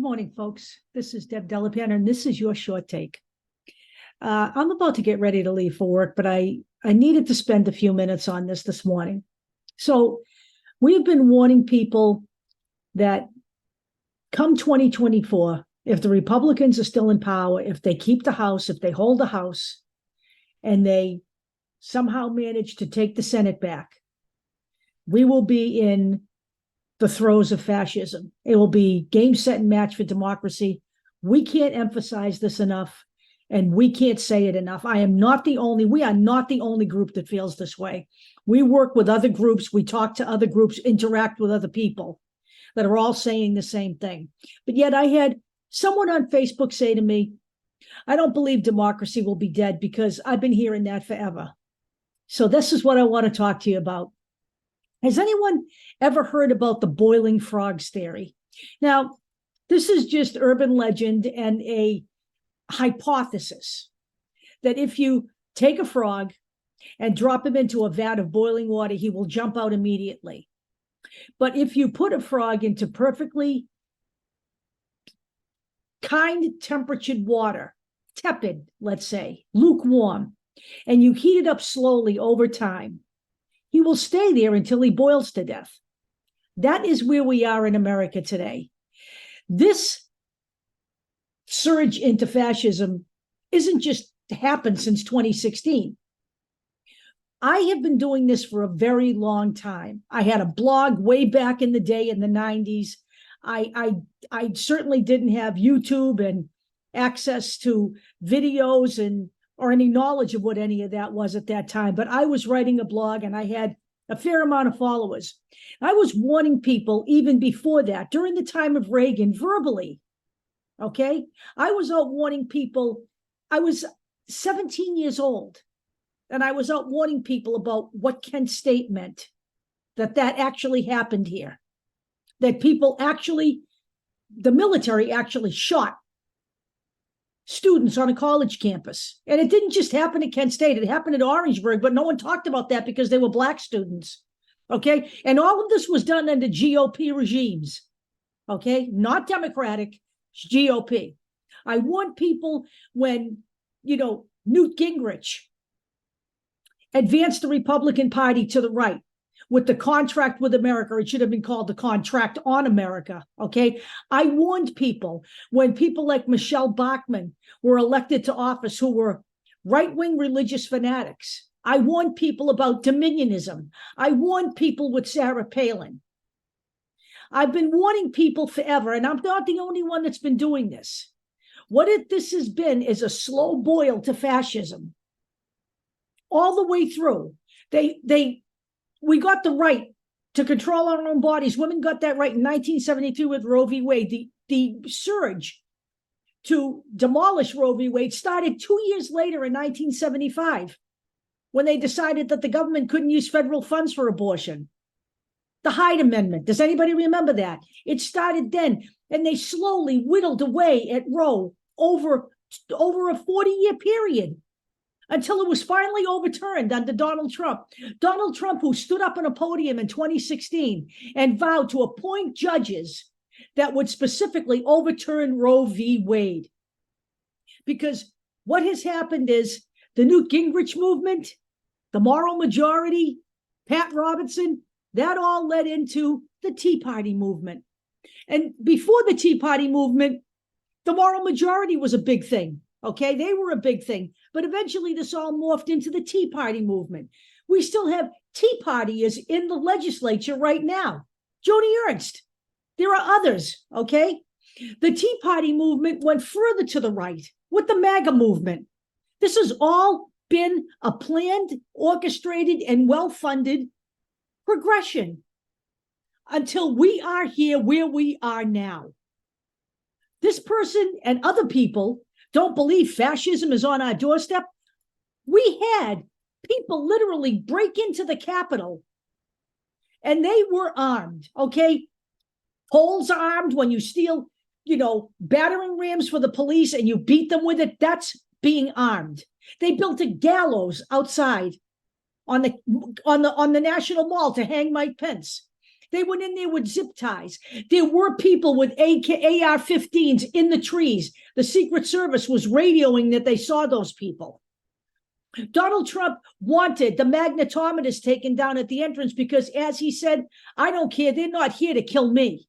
morning, folks. This is Deb Delapan, and this is your short take. I'm about to get ready to leave for work, but I needed to spend a few minutes on this morning. So we've been warning people that come 2024, if the Republicans are still in power, if they keep the House, if they hold the House, and they somehow manage to take the Senate back, we will be in the throes of fascism. It will be game, set, and match for democracy. We can't emphasize this enough, and we can't say it enough. We are not the only group that feels this way. We work with other groups. We talk to other groups, interact with other people that are all saying the same thing. But yet I had someone on Facebook say to me, I don't believe democracy will be dead, because I've been hearing that forever. So this is what I want to talk to you about. Has anyone ever heard about the boiling frogs theory? Now, this is just urban legend and a hypothesis that if you take a frog and drop him into a vat of boiling water, he will jump out immediately. But if you put a frog into perfectly kind temperatured water, tepid, let's say, lukewarm, and you heat it up slowly over time, he will stay there until he boils to death. That is where we are in America today. This surge into fascism isn't just happened since 2016. I have been doing this for a very long time. I had a blog way back in the day in the 90s. I certainly didn't have YouTube and access to videos or any knowledge of what any of that was at that time. But I was writing a blog and I had a fair amount of followers. I was warning people even before that, during the time of Reagan, verbally. Okay? I was out warning people. I was 17 years old, and I was out warning people about what Kent State meant, that actually happened here, that the military actually shot students on a college campus. And it didn't just happen at Kent State. It happened at Orangeburg, but no one talked about that because they were Black students. Okay? And all of this was done under GOP regimes. Okay? Not Democratic, GOP. I warned people when, Newt Gingrich advanced the Republican Party to the right with the contract with America. It should have been called the contract on America, okay? I warned people when people like Michelle Bachmann were elected to office who were right-wing religious fanatics. I warned people about dominionism. I warned people with Sarah Palin. I've been warning people forever, and I'm not the only one that's been doing this. What this has been is a slow boil to fascism. All the way through. We got the right to control our own bodies. Women got that right in 1973 with Roe v. Wade. The surge to demolish Roe v. Wade started 2 years later in 1975, when they decided that the government couldn't use federal funds for abortion. The Hyde Amendment. Does anybody remember that? It started then, and they slowly whittled away at Roe over a 40-year period, until it was finally overturned under Donald Trump. Donald Trump, who stood up on a podium in 2016 and vowed to appoint judges that would specifically overturn Roe v. Wade. Because what has happened is the Newt Gingrich movement, the moral majority, Pat Robertson, that all led into the Tea Party movement. And before the Tea Party movement, the moral majority was a big thing. Okay, they were a big thing. But eventually this all morphed into the Tea Party movement. We still have Tea Partyers in the legislature right now. Joni Ernst. There are others, okay? The Tea Party movement went further to the right with the MAGA movement. This has all been a planned, orchestrated, and well-funded progression until we are here where we are now. This person and other people don't believe fascism is on our doorstep. We had people literally break into the Capitol, and they were armed, okay? Poles armed. When you steal, battering rams for the police and you beat them with it, that's being armed. They built a gallows outside on the National Mall to hang Mike Pence. They went in there with zip ties. There were people with AR-15s in the trees. The Secret Service was radioing that they saw those people. Donald Trump wanted the magnetometers taken down at the entrance because, as he said, I don't care. They're not here to kill me.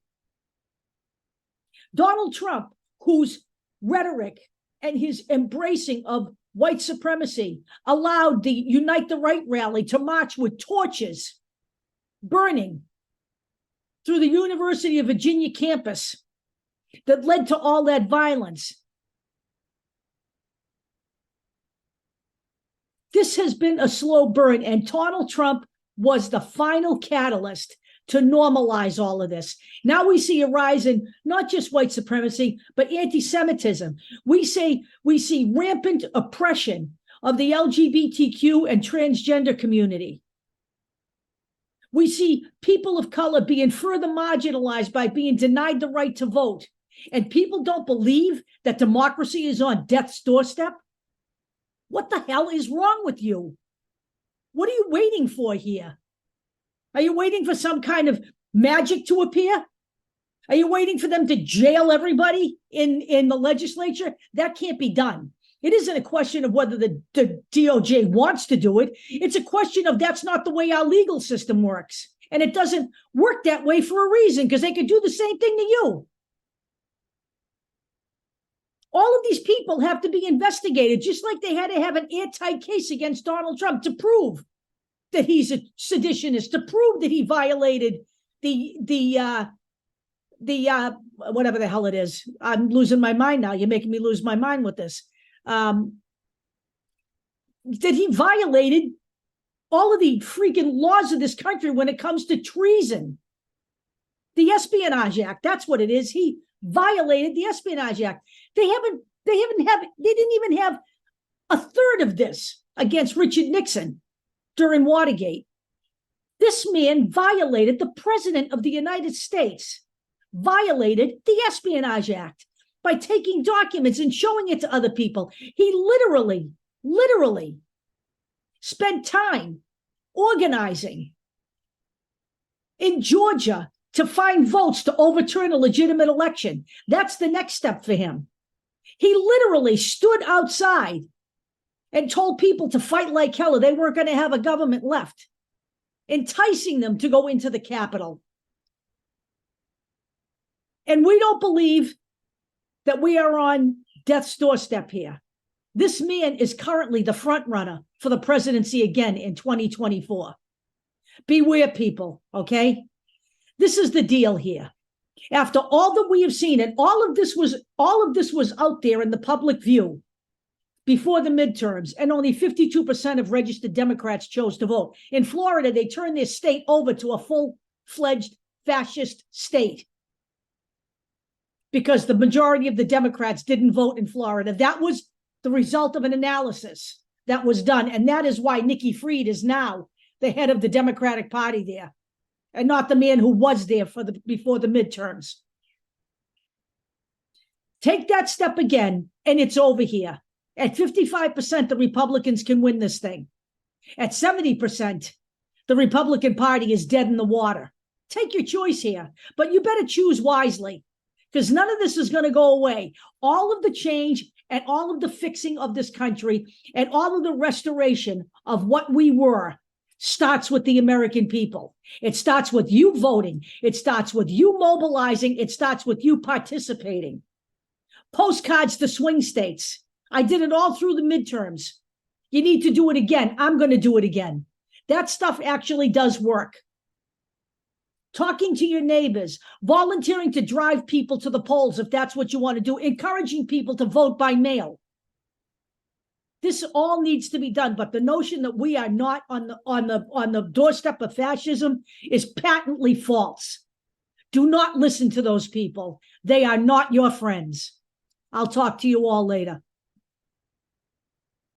Donald Trump, whose rhetoric and his embracing of white supremacy allowed the Unite the Right rally to march with torches burning through the University of Virginia campus that led to all that violence. This has been a slow burn, and Donald Trump was the final catalyst to normalize all of this. Now we see a rise in not just white supremacy, but anti-Semitism. We see rampant oppression of the LGBTQ and transgender community. We see people of color being further marginalized by being denied the right to vote. And people don't believe that democracy is on death's doorstep. What the hell is wrong with you? What are you waiting for here? Are you waiting for some kind of magic to appear? Are you waiting for them to jail everybody in the legislature? That can't be done. It isn't a question of whether the DOJ wants to do it. It's a question of that's not the way our legal system works. And it doesn't work that way for a reason, because they could do the same thing to you. All of these people have to be investigated, just like they had to have an airtight case against Donald Trump to prove that he's a seditionist, to prove that he violated the whatever the hell it is. I'm losing my mind now. You're making me lose my mind with this. That he violated all of the freaking laws of this country when it comes to treason. The Espionage Act, that's what it is. He violated the Espionage Act. They didn't even have a third of this against Richard Nixon during Watergate. This man violated the President of the United States, violated the Espionage Act by taking documents and showing it to other people. He literally spent time organizing in Georgia to find votes to overturn a legitimate election. That's the next step for him. He literally stood outside and told people to fight like hell, or they weren't going to have a government left, enticing them to go into the Capitol. And we don't believe that we are on death's doorstep here. This man is currently the front runner for the presidency again in 2024. Beware, people, okay? This is the deal here. After all that we have seen, and all of this was out there in the public view before the midterms, and only 52% of registered Democrats chose to vote. In Florida, they turned their state over to a full-fledged fascist state because the majority of the Democrats didn't vote in Florida. That was the result of an analysis that was done, and that is why Nikki Fried is now the head of the Democratic Party there, and not the man who was there before the midterms. Take that step again, and it's over here. At 55%, the Republicans can win this thing. At 70%, the Republican Party is dead in the water. Take your choice here, but you better choose wisely, because none of this is going to go away. All of the change and all of the fixing of this country and all of the restoration of what we were starts with the American people. It starts with you voting. It starts with you mobilizing. It starts with you participating. Postcards to swing states. I did it all through the midterms. You need to do it again. I'm going to do it again. That stuff actually does work. Talking to your neighbors, volunteering to drive people to the polls if that's what you want to do, encouraging people to vote by mail. This all needs to be done, but the notion that we are not on the doorstep of fascism is patently false. Do not listen to those people. They are not your friends. I'll talk to you all later.